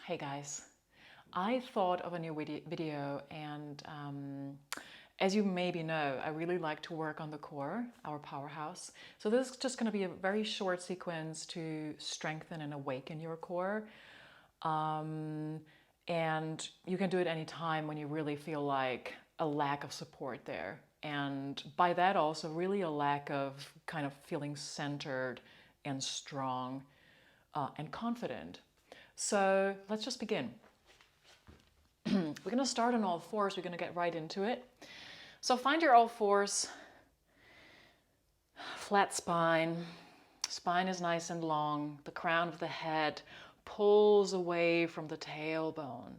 Hey guys, I thought of a new video and as you maybe know, I really like to work on the core, our powerhouse. So this is just going to be a very short sequence to strengthen and awaken your core. Um, and you can do it anytime when you really feel like a lack of support there. And by that also really a lack of kind of feeling centered and strong and confident. So let's just begin. We're going to start on all fours. We're going to get right into it. So find your all fours, flat spine. Spine is nice and long. The crown of the head pulls away from the tailbone.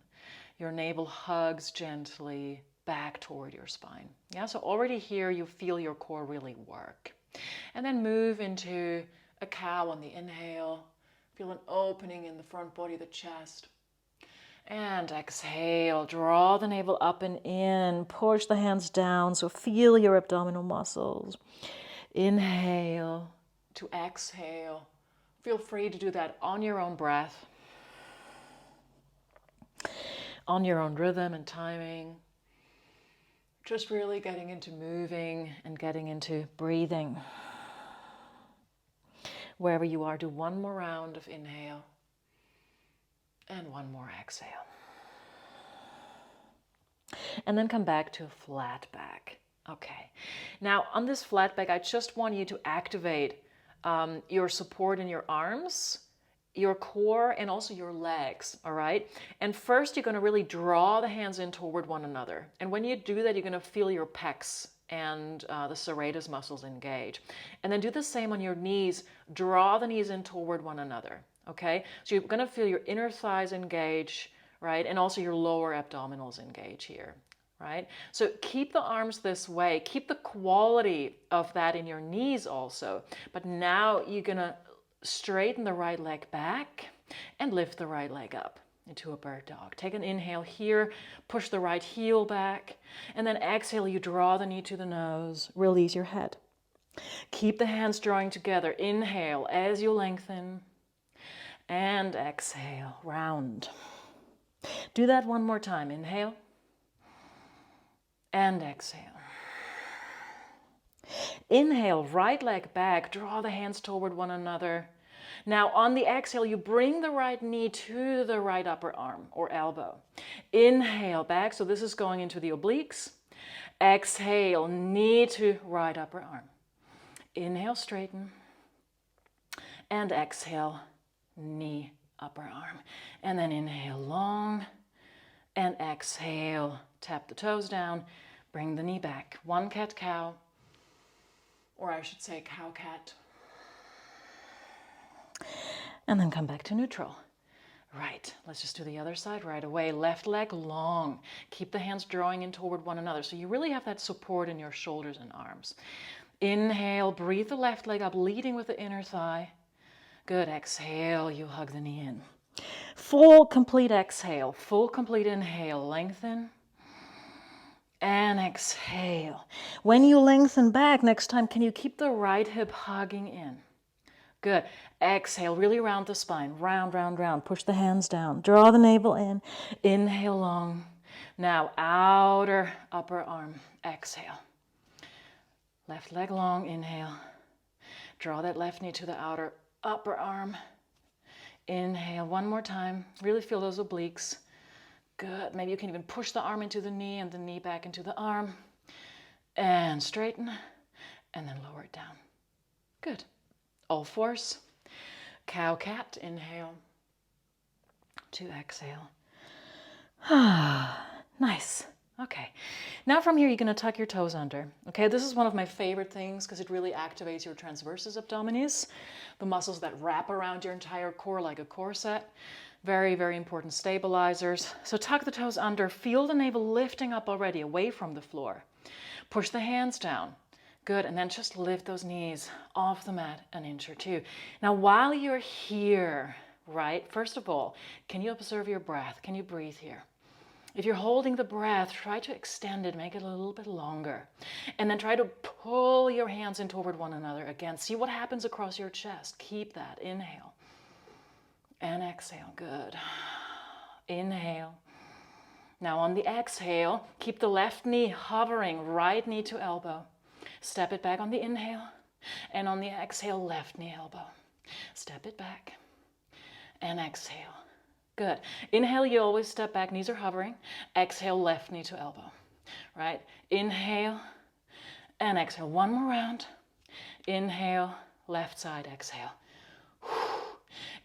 Your navel hugs gently back toward your spine. Yeah, so already here you feel your core really work. And then move into a cow on the inhale. Feel an opening in the front body, the chest. And exhale, draw the navel up and in, push the hands down, so feel your abdominal muscles. Inhale to exhale. Feel free to do that on your own breath, on your own rhythm and timing. Just really getting into moving and getting into breathing. Wherever you are, do one more round of inhale. And one more exhale. And then come back to a flat back. Okay. Now on this flat back, I just want you to activate your support in your arms, your core, and also your legs, all right? And first you're gonna really draw the hands in toward one another. And when you do that, you're gonna feel your pecs and the serratus muscles engage. And then do the same on your knees. Draw the knees in toward one another. Okay, so you're going to feel your inner thighs engage, right? And also your lower abdominals engage here, right? So keep the arms this way. Keep the quality of that in your knees also. But now you're going to straighten the right leg back and lift the right leg up into a bird dog. Take an inhale here, push the right heel back, and then exhale, you draw the knee to the nose, release your head. Keep the hands drawing together. Inhale as you lengthen. And exhale, round. Do that one more time. Inhale. And exhale. Inhale, right leg back. Draw the hands toward one another. Now on the exhale, you bring the right knee to the right upper arm or elbow. Inhale back. So this is going into the obliques. Exhale, knee to right upper arm. Inhale, straighten. And exhale, knee, upper arm. And then inhale long and exhale. Tap the toes down, bring the knee back. One cat-cow, or I should say cow-cat. And then come back to neutral. Right, let's just do the other side right away. Left leg long. Keep the hands drawing in toward one another. So you really have that support in your shoulders and arms. Inhale, breathe the left leg up, leading with the inner thigh. Good, exhale, you hug the knee in. Full complete exhale, full complete inhale, lengthen. And exhale. When you lengthen back, next time, can you keep the right hip hugging in? Good. Exhale, really round the spine. Round, round, round. Push the hands down. Draw the navel in. Inhale long. Now outer upper arm. Exhale. Left leg long. Inhale. Draw that left knee to the outer upper arm. Inhale one more time. Really feel those obliques. Good. Maybe you can even push the arm into the knee and the knee back into the arm. And straighten. And then lower it down. Good. All fours. Cow-cat. Inhale. To exhale. Nice. Okay. Now from here, you're going to tuck your toes under. Okay, this is one of my favorite things because it really activates your transversus abdominis, the muscles that wrap around your entire core like a corset. Very, very important stabilizers. So tuck the toes under. Feel the navel lifting up already away from the floor. Push the hands down. Good. And then just lift those knees off the mat an inch or two. Now, while you're here, right, first of all, can you observe your breath? Can you breathe here? If you're holding the breath, try to extend it, make it a little bit longer. And then try to pull your hands in toward one another again. See what happens across your chest. Keep that. Inhale. And exhale. Good. Inhale. Now on the exhale, keep the left knee hovering, right knee to elbow. Step it back on the inhale. And on the exhale, left knee elbow. Step it back. And exhale. Good. Inhale, you always step back, knees are hovering. Exhale, left knee to elbow. Right? Inhale and exhale. One more round. Inhale, left side, exhale.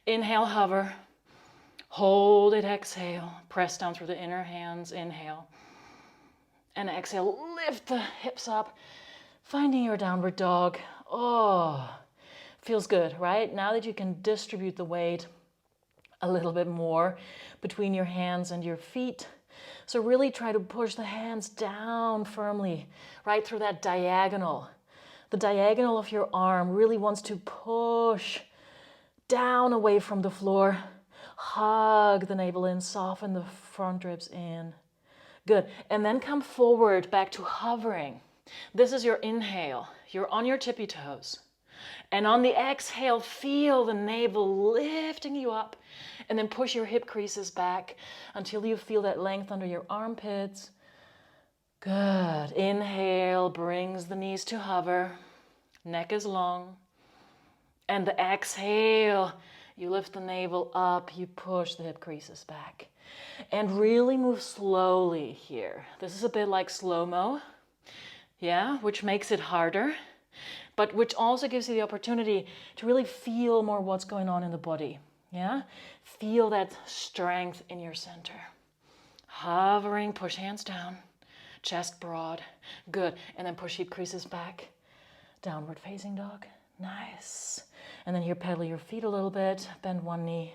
Inhale, hover. Hold it, exhale. Press down through the inner hands, inhale. And exhale, lift the hips up, finding your downward dog. Oh, feels good, right? Now that you can distribute the weight a little bit more between your hands and your feet. So really try to push the hands down firmly, right through that diagonal. The diagonal of your arm really wants to push down away from the floor. Hug the navel in, soften the front ribs in. Good. And then come forward back to hovering. This is your inhale. You're on your tippy toes. And on the exhale, feel the navel lifting you up. And then push your hip creases back until you feel that length under your armpits. Good. Inhale brings the knees to hover. Neck is long. And the exhale, you lift the navel up, you push the hip creases back. And really move slowly here. This is a bit like slow-mo, yeah, which makes it harder, but which also gives you the opportunity to really feel more what's going on in the body, yeah? Feel that strength in your center. Hovering, push hands down, chest broad, good. And then push hip creases back, downward facing dog, nice. And then here, pedal your feet a little bit, bend one knee,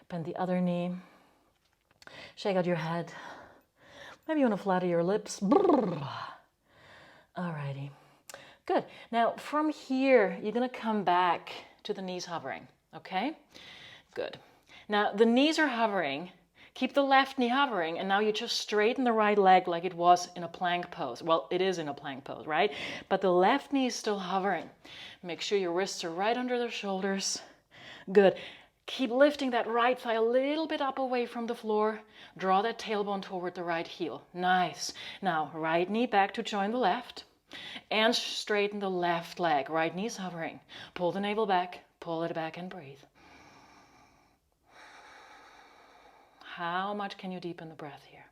bend the other knee, shake out your head. Maybe you want to flatter your lips. Alrighty, good. Now from here, you're gonna come back to the knees hovering, okay? Good. Now the knees are hovering, keep the left knee hovering, and now you just straighten the right leg like it was in a plank pose. Well, it is in a plank pose, right? But the left knee is still hovering. Make sure your wrists are right under the shoulders. Good. Keep lifting that right thigh a little bit up away from the floor. Draw that tailbone toward the right heel. Nice. Now, right knee back to join the left. And straighten the left leg. Right knee's hovering. Pull the navel back. Pull it back and breathe. How much can you deepen the breath here?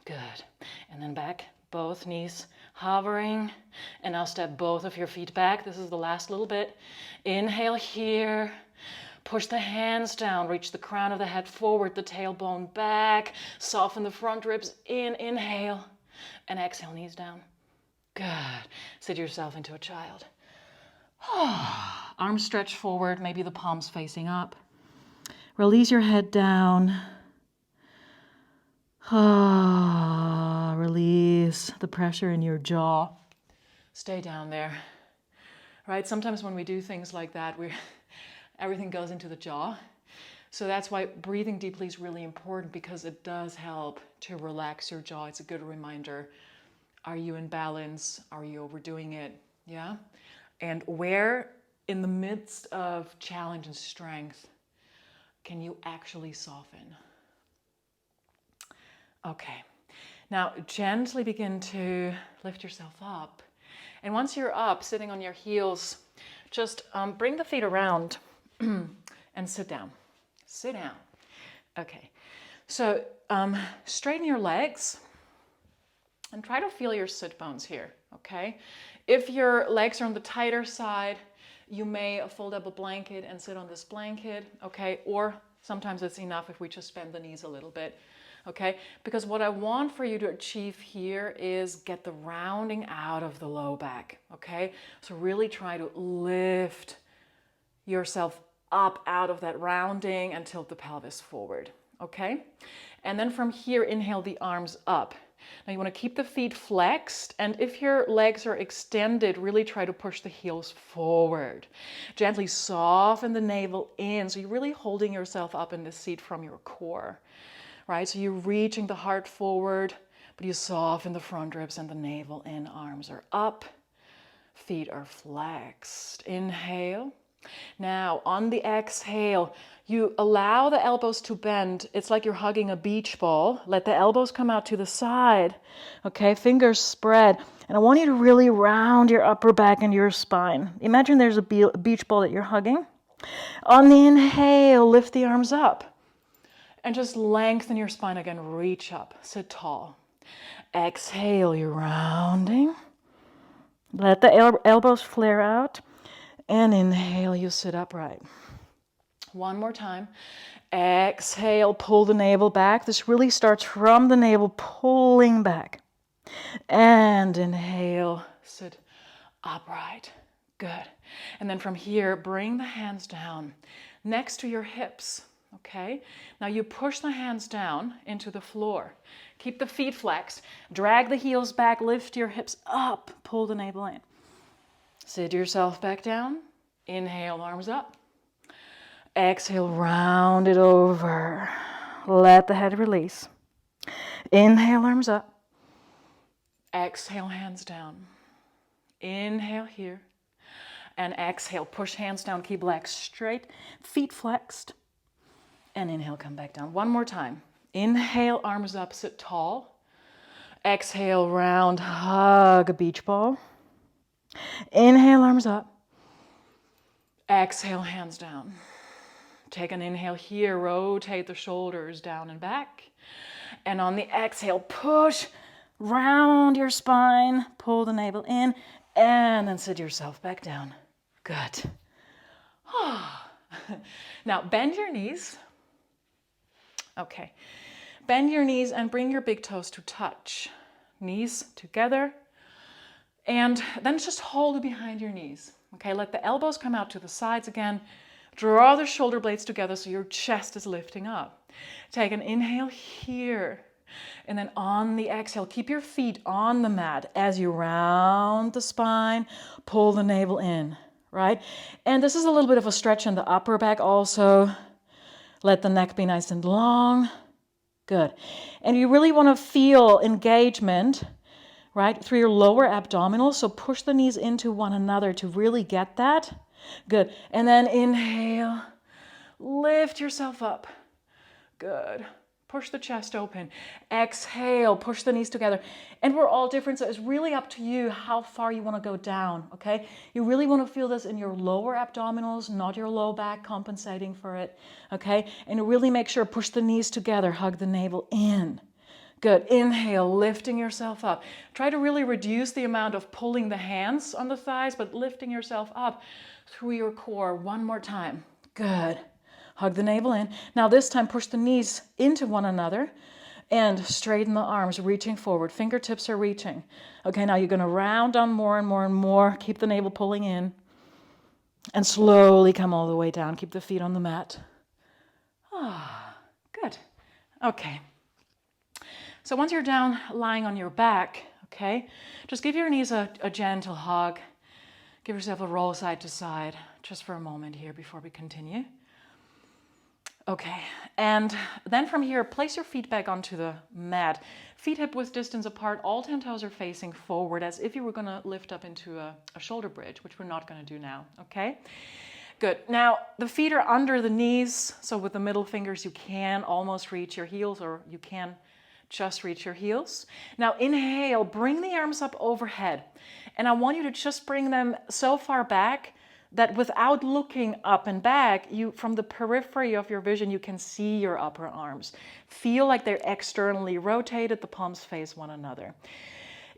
Good. And then back, both knees hovering. And now step both of your feet back. This is the last little bit. Inhale here. Push the hands down. Reach the crown of the head forward, the tailbone back. Soften the front ribs in. Inhale. And exhale, knees down. Good. Sit yourself into a child. Arms stretched forward, maybe the palms facing up. Release your head down. Release the pressure in your jaw. Stay down there. Right? Sometimes when we do things like that, everything goes into the jaw. So that's why breathing deeply is really important, because it does help to relax your jaw. It's a good reminder. Are you in balance? Are you overdoing it? Yeah? And where in the midst of challenge and strength can you actually soften? Okay. Now gently begin to lift yourself up. And once you're up, sitting on your heels, just bring the feet around and sit down. Sit down. Okay. So straighten your legs and try to feel your sit bones here, okay? If your legs are on the tighter side, you may fold up a blanket and sit on this blanket, okay? Or sometimes it's enough if we just bend the knees a little bit, okay? Because what I want for you to achieve here is get the rounding out of the low back, okay? So really try to lift yourself up out of that rounding and tilt the pelvis forward, okay? And then from here, inhale the arms up. Now you want to keep the feet flexed, and if your legs are extended, really try to push the heels forward. Gently soften the navel in, so you're really holding yourself up in the seat from your core, right? So you're reaching the heart forward, but you soften the front ribs and the navel in. Arms are up, feet are flexed. Inhale. Now, on the exhale, you allow the elbows to bend. It's like you're hugging a beach ball. Let the elbows come out to the side. Okay, fingers spread. And I want you to really round your upper back and your spine. Imagine there's a beach ball that you're hugging. On the inhale, lift the arms up. And just lengthen your spine again. Reach up. Sit tall. Exhale, you're rounding. Let the elbows flare out. And inhale, you sit upright. One more time. Exhale, pull the navel back. This really starts from the navel, pulling back. And inhale, sit upright. Good. And then from here, bring the hands down next to your hips. Okay? Now you push the hands down into the floor. Keep the feet flexed. Drag the heels back, lift your hips up, pull the navel in. Sit yourself back down. Inhale, arms up. Exhale, round it over. Let the head release. Inhale, arms up. Exhale, hands down. Inhale here. And exhale, push hands down, keep legs straight, feet flexed. And inhale, come back down. One more time. Inhale, arms up, sit tall. Exhale, round, hug a beach ball. Inhale, arms up. Exhale, hands down. Take an inhale here, rotate the shoulders down and back. And on the exhale, push, round your spine, pull the navel in, and then sit yourself back down. Good. Now bend your knees. Okay. Bend your knees and bring your big toes to touch. Knees together. And then just hold it behind your knees. Okay, let the elbows come out to the sides again. Draw the shoulder blades together so your chest is lifting up. Take an inhale here. And then on the exhale, keep your feet on the mat as you round the spine, pull the navel in, right? And this is a little bit of a stretch in the upper back also. Let the neck be nice and long. Good. And you really want to feel engagement, right, through your lower abdominals. So push the knees into one another to really get that. Good. And then inhale. Lift yourself up. Good. Push the chest open. Exhale. Push the knees together. And we're all different, so it's really up to you how far you want to go down, okay? You really want to feel this in your lower abdominals, not your low back, compensating for it, okay? And really make sure, push the knees together, hug the navel in. Good. Inhale, lifting yourself up. Try to really reduce the amount of pulling the hands on the thighs, but lifting yourself up through your core. One more time. Good. Hug the navel in. Now this time, push the knees into one another and straighten the arms, reaching forward. Fingertips are reaching. Okay, now you're going to round on more and more and more. Keep the navel pulling in and slowly come all the way down. Keep the feet on the mat. Good. Okay. So once you're down, lying on your back, okay, just give your knees a gentle hug. Give yourself a roll side to side just for a moment here before we continue. Okay, and then from here, place your feet back onto the mat. Feet hip width distance apart, all 10 toes are facing forward as if you were gonna lift up into a shoulder bridge, which we're not gonna do now, okay? Good, now the feet are under the knees, so with the middle fingers you can almost reach your heels, or you can just reach your heels. Now inhale, bring the arms up overhead. And I want you to just bring them so far back that without looking up and back, you, from the periphery of your vision, you can see your upper arms. Feel like they're externally rotated, the palms face one another.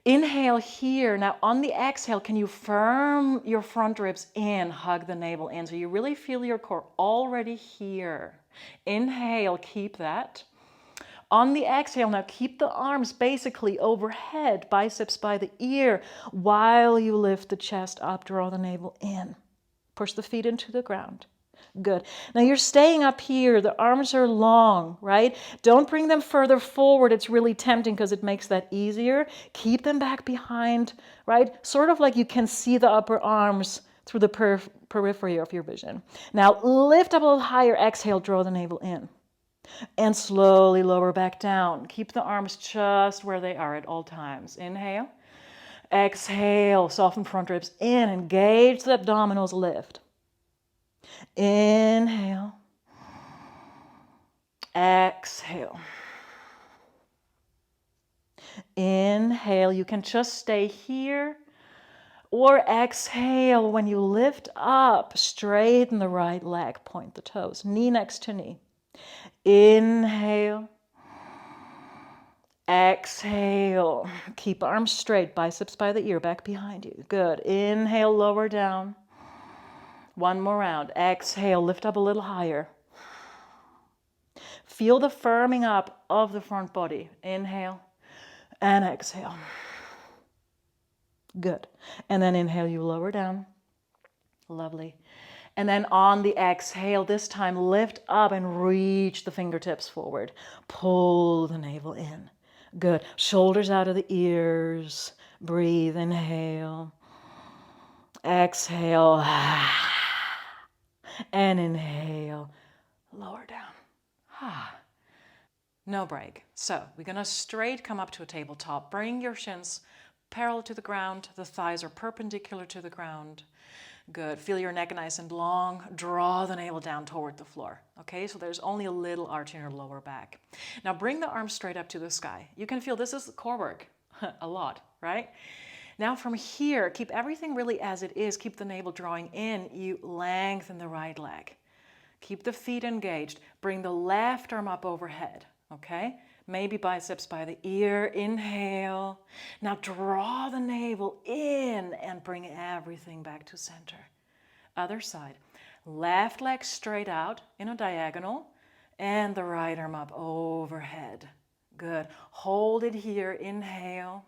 Inhale here. Now on the exhale, can you firm your front ribs in, hug the navel in, so you really feel your core already here. Inhale, keep that. On the exhale, now keep the arms basically overhead, biceps by the ear, while you lift the chest up, draw the navel in. Push the feet into the ground. Good. Now you're staying up here. The arms are long, right? Don't bring them further forward. It's really tempting because it makes that easier. Keep them back behind, right? Sort of like you can see the upper arms through the periphery of your vision. Now lift up a little higher. Exhale, draw the navel in. And slowly lower back down. Keep the arms just where they are at all times. Inhale. Exhale, soften front ribs in, engage the abdominals, lift. Inhale. Exhale. Inhale. You can just stay here or exhale when you lift up. Straighten the right leg. Point the toes. Knee next to knee. Inhale. Exhale. Keep arms straight. Biceps by the ear. Back behind you. Good. Inhale. Lower down. One more round. Exhale. Lift up a little higher. Feel the firming up of the front body. Inhale and exhale. Good. And then inhale, you lower down. Lovely. And then on the exhale, this time lift up and reach the fingertips forward. Pull the navel in. Good. Shoulders out of the ears. Breathe. Inhale. Exhale. And inhale. Lower down. No break. So we're going to straight come up to a tabletop. Bring your shins parallel to the ground. The thighs are perpendicular to the ground. Good. Feel your neck nice and long. Draw the navel down toward the floor. Okay, so there's only a little arch in your lower back. Now bring the arms straight up to the sky. You can feel this is core work a lot, right? Now from here, keep everything really as it is. Keep the navel drawing in. You lengthen the right leg. Keep the feet engaged. Bring the left arm up overhead. Okay, maybe biceps by the ear. Inhale. Now draw the navel in and bring everything back to center. Other side. Left leg straight out in a diagonal and the right arm up overhead. Good. Hold it here. Inhale.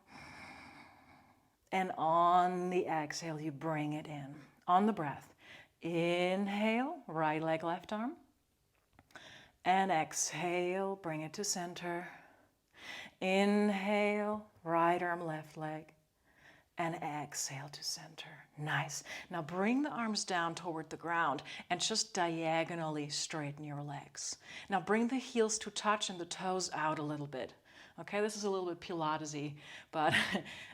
And on the exhale, you bring it in. On the breath. Inhale, right leg, left arm. And exhale, bring it to center. Inhale, right arm, left leg. And exhale to center. Nice. Now bring the arms down toward the ground and just diagonally straighten your legs. Now bring the heels to touch and the toes out a little bit. Okay, this is a little bit Pilates-y, but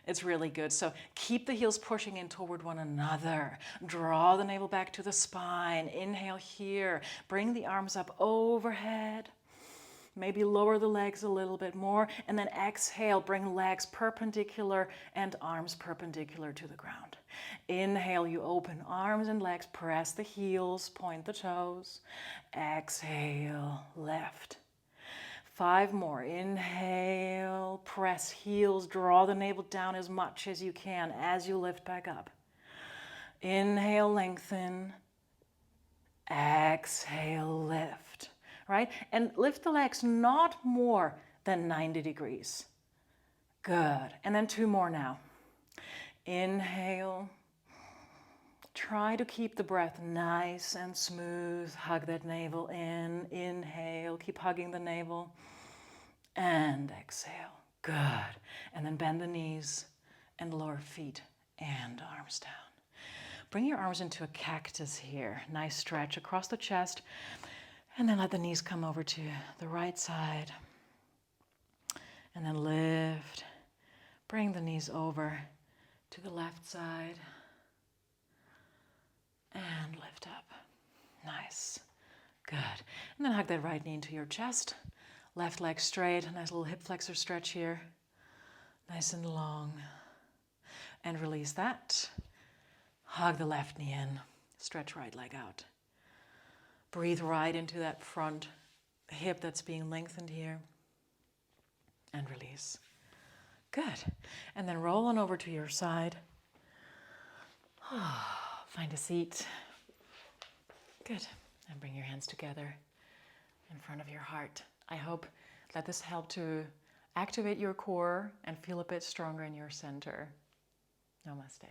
it's really good. So keep the heels pushing in toward one another. Draw the navel back to the spine. Inhale here. Bring the arms up overhead. Maybe lower the legs a little bit more. And then exhale, bring legs perpendicular and arms perpendicular to the ground. Inhale, you open arms and legs. Press the heels, point the toes. Exhale, left. 5 more. Inhale, press heels, draw the navel down as much as you can as you lift back up. Inhale, lengthen. Exhale, lift. Right? And lift the legs not more than 90 degrees. Good. And then 2 more now. Inhale. Try to keep the breath nice and smooth. Hug that navel in. Inhale. Keep hugging the navel. And exhale. Good. And then bend the knees and lower feet and arms down. Bring your arms into a cactus here. Nice stretch across the chest. And then let the knees come over to the right side. And then lift. Bring the knees over to the left side. And lift up. Nice. Good. And then hug that right knee into your chest. Left leg straight. Nice little hip flexor stretch here. Nice and long. And release that. Hug the left knee in. Stretch right leg out. Breathe right into that front hip that's being lengthened here. And release. Good. And then roll on over to your side. Find a seat. Good. And bring your hands together in front of your heart. I hope that this helped to activate your core and feel a bit stronger in your center. Namaste.